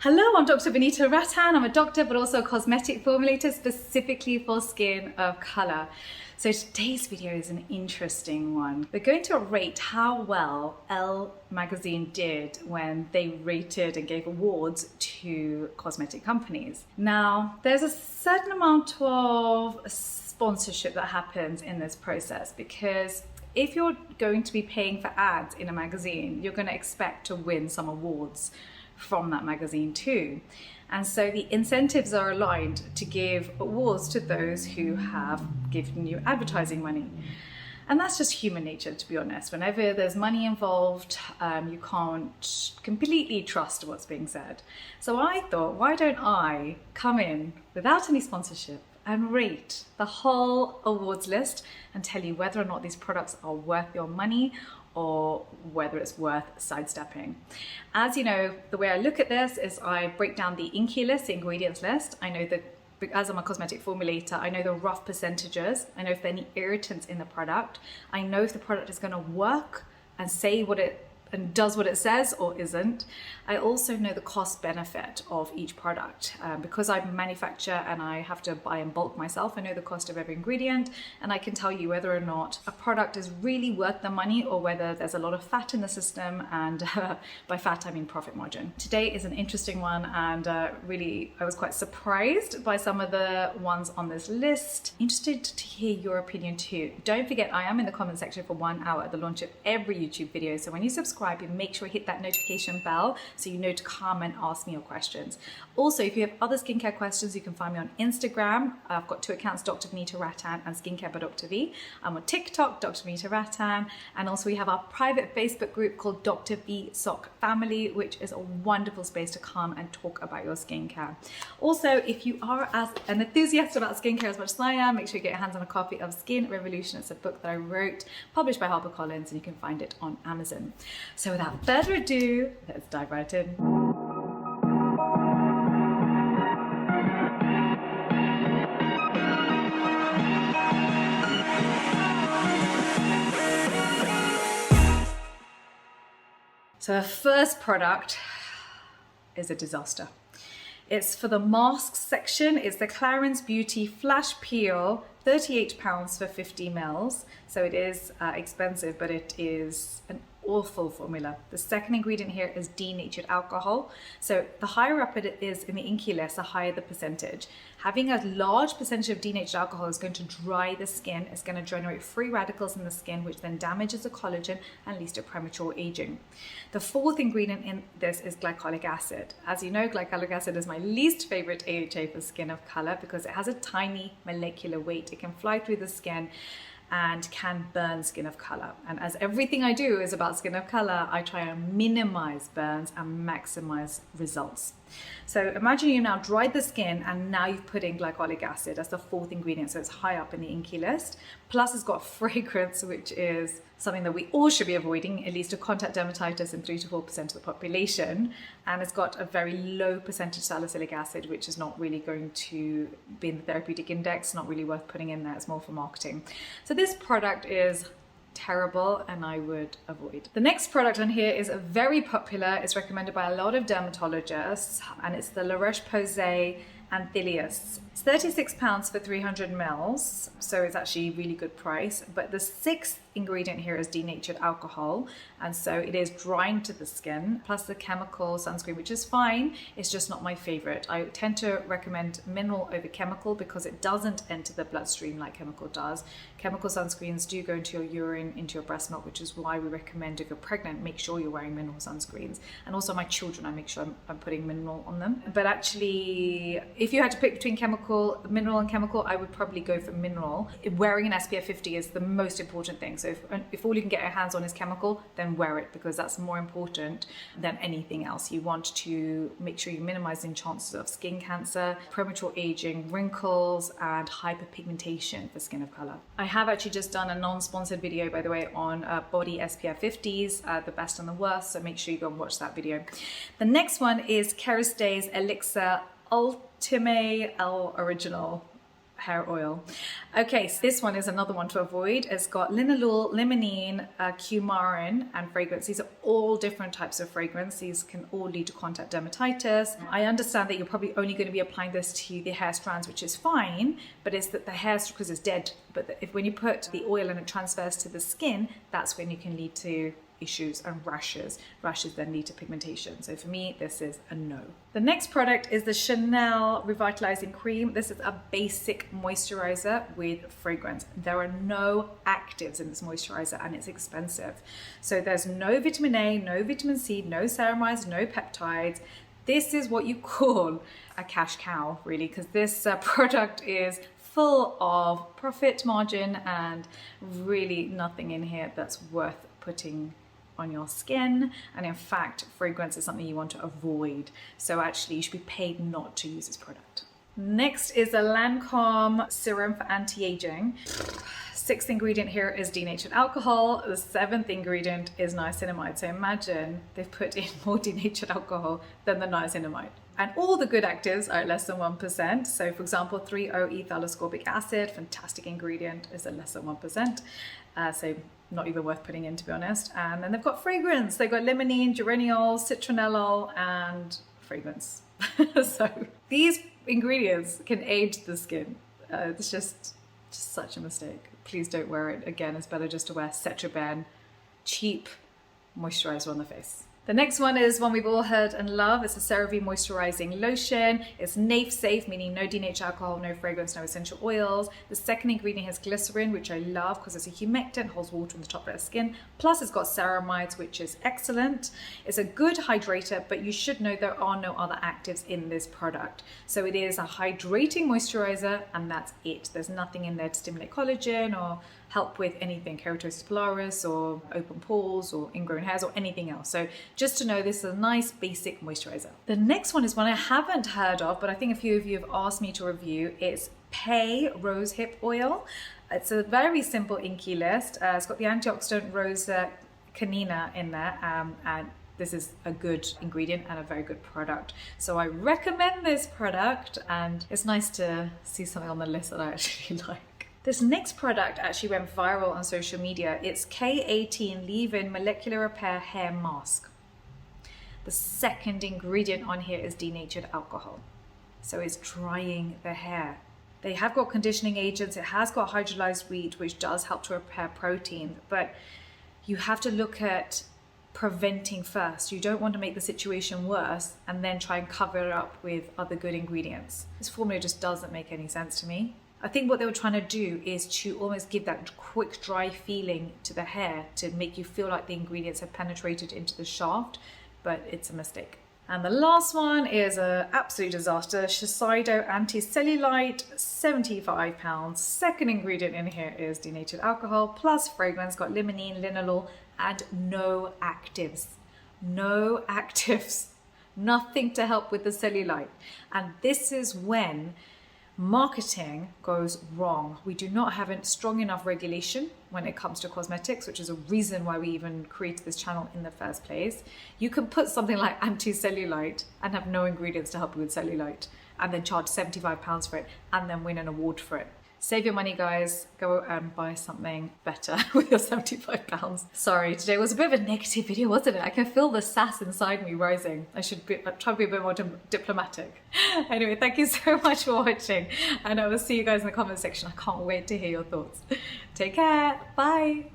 Hello, I'm Dr. Vanita Rattan. I'm a doctor but also a cosmetic formulator specifically for skin of color. So today's video is an interesting one. We're going to rate how well Elle magazine did when they rated and gave awards to cosmetic companies. Now, there's a certain amount of sponsorship that happens in this process because if you're going to be paying for ads in a magazine, you're going to expect to win some awards from that magazine too. And so the incentives are aligned to give awards to those who have given you advertising money. And that's just human nature, to be honest. Whenever there's money involved, you can't completely trust what's being said. So I thought, why don't I come in without any sponsorship and rate the whole awards list and tell you whether or not these products are worth your money or whether it's worth sidestepping. As you know, the way I look at this is I break down the INCI list, the ingredients list. I know that as I'm a cosmetic formulator, I know the rough percentages. I know if there are any irritants in the product. I know if the product is going to work and say what it and does what it says or isn't. I also know the cost benefit of each product. Because I manufacture and I have to buy in bulk myself, I know the cost of every ingredient and I can tell you whether or not a product is really worth the money or whether there's a lot of fat in the system, and by fat I mean profit margin. Today is an interesting one, and really I was quite surprised by some of the ones on this list. Interested to hear your opinion too. Don't forget, I am in the comment section for 1 hour at the launch of every YouTube video, so when you subscribe, you make sure you hit that notification bell so you know to come and ask me your questions. Also, if you have other skincare questions, you can find me on Instagram. I've got 2 accounts, Dr. Vanita Rattan and Skincare by Dr. V. I'm on TikTok, Dr. Vanita Rattan, and also we have our private Facebook group called Dr. V Sock Family, which is a wonderful space to come and talk about your skincare. Also, if you are as an enthusiast about skincare as much as I am, make sure you get your hands on a copy of Skin Revolution. It's a book that I wrote, published by HarperCollins, and you can find it on Amazon. So without further ado, let's dive right in. So our first product is a disaster. It's for the masks section. It's the Clarence Beauty Flash Peel, £38 for 50 ml. So it is expensive, but it is an awful formula. The second ingredient here is denatured alcohol. So the higher up it is in the INCI list, the higher the percentage. Having a large percentage of denatured alcohol is going to dry the skin. It's going to generate free radicals in the skin, which then damages the collagen and leads to premature aging. The fourth ingredient in this is glycolic acid. As you know, glycolic acid is my least favorite AHA for skin of color because it has a tiny molecular weight. It can fly through the skin and can burn skin of color. And as everything I do is about skin of color, I try and minimize burns and maximize results. So imagine you now dried the skin and now you've put in glycolic acid as the fourth ingredient, so it's high up in the INCI list. Plus it's got fragrance, which is something that we all should be avoiding. It leads to contact dermatitis in 3 to 4% of the population. And it's got a very low percentage salicylic acid, which is not really going to be in the therapeutic index, not really worth putting in there. It's more for marketing. So this product is terrible and I would avoid. The next product on here is very popular. It's recommended by a lot of dermatologists, and it's the La Roche-Posay Anthelius. It's £36 for 300 ml, so it's actually a really good price. But the sixth ingredient here is denatured alcohol, and so it is drying to the skin, plus the chemical sunscreen, which is fine. It's just not my favorite. I tend to recommend mineral over chemical because it doesn't enter the bloodstream like chemical does. Chemical sunscreens do go into your urine, into your breast milk, which is why we recommend if you're pregnant, make sure you're wearing mineral sunscreens. And also my children, I make sure I'm putting mineral on them. But actually, if you had to pick between mineral and chemical, I would probably go for mineral. Wearing an SPF 50 is the most important thing. So if all you can get your hands on is chemical, then wear it because that's more important than anything else. You want to make sure you're minimizing chances of skin cancer, premature aging, wrinkles, and hyperpigmentation for skin of color. I have actually just done a non-sponsored video, by the way, on body SPF 50s, the best and the worst, so make sure you go and watch that video. The next one is Keras Elixir Ultimate Elle Original. hair oil. Okay, so this one is another one to avoid. It's got linalool, limonene, coumarin, and fragrance. These are all different types of fragrance. These can all lead to contact dermatitis. I understand that you're probably only going to be applying this to the hair strands, which is fine, but it's that the hair, because it's dead, but if when you put the oil and it transfers to the skin, that's when you can lead to issues and rashes. Rashes then lead to pigmentation. So for me, this is a no. The next product is the Chanel Revitalizing Cream. This is a basic moisturizer with fragrance. There are no actives in this moisturizer and it's expensive. So there's no vitamin A, no vitamin C, no ceramides, no peptides. This is what you call a cash cow, really, because this product is full of profit margin and really nothing in here that's worth putting on your skin. And in fact, fragrance is something you want to avoid. So actually you should be paid not to use this product. Next is a Lancome Serum for anti-aging. 6th ingredient here is denatured alcohol. The 7th ingredient is niacinamide. So imagine they've put in more denatured alcohol than the niacinamide. And all the good actives are at less than 1%. So for example, 3-O-ethyl-ascorbic acid, fantastic ingredient, is at less than 1%. So not even worth putting in, to be honest. And then they've got fragrance. They've got limonene, geraniol, citronellol, and fragrance. So these ingredients can age the skin. It's just such a mistake. Please don't wear it. Again, it's better just to wear CeraVe cheap moisturizer on the face. The next one is one we've all heard and love. It's a CeraVe Moisturizing Lotion. It's NAFE safe, meaning no denatured alcohol, no fragrance, no essential oils. The second ingredient has glycerin, which I love because it's a humectant, holds water on the top of the skin. Plus it's got ceramides, which is excellent. It's a good hydrator, but you should know there are no other actives in this product. So it is a hydrating moisturizer and that's it. There's nothing in there to stimulate collagen or help with anything, keratosis pilaris or open pores or ingrown hairs or anything else. So just to know, this is a nice basic moisturizer. The next one is one I haven't heard of, but I think a few of you have asked me to review. It's Pay Rosehip Oil. It's a very simple inky list. It's got the antioxidant Rose Canina in there, and this is a good ingredient and a very good product. So I recommend this product, and it's nice to see something on the list that I actually like. This next product actually went viral on social media. It's K18 Leave-In Molecular Repair Hair Mask. The second ingredient on here is denatured alcohol. So it's drying the hair. They have got conditioning agents. It has got hydrolyzed wheat, which does help to repair protein, but you have to look at preventing first. You don't want to make the situation worse and then try and cover it up with other good ingredients. This formula just doesn't make any sense to me. I think what they were trying to do is to almost give that quick dry feeling to the hair to make you feel like the ingredients have penetrated into the shaft, but it's a mistake. And the last one is an absolute disaster. Shasido Anticellulite, £75. Second ingredient in here is denatured alcohol plus fragrance, got limonene, linalool, and no actives. No actives. Nothing to help with the cellulite. And this is when marketing goes wrong. We do not have a strong enough regulation when it comes to cosmetics, which is a reason why we even created this channel in the first place. You can put something like anti-cellulite and have no ingredients to help you with cellulite and then charge £75 for it and then win an award for it. Save your money, guys. Go and buy something better with your £75. Sorry, today was a bit of a negative video, wasn't it? I can feel the sass inside me rising. I should try to be a bit more diplomatic. Anyway, thank you so much for watching, and I will see you guys in the comment section. I can't wait to hear your thoughts. Take care. Bye.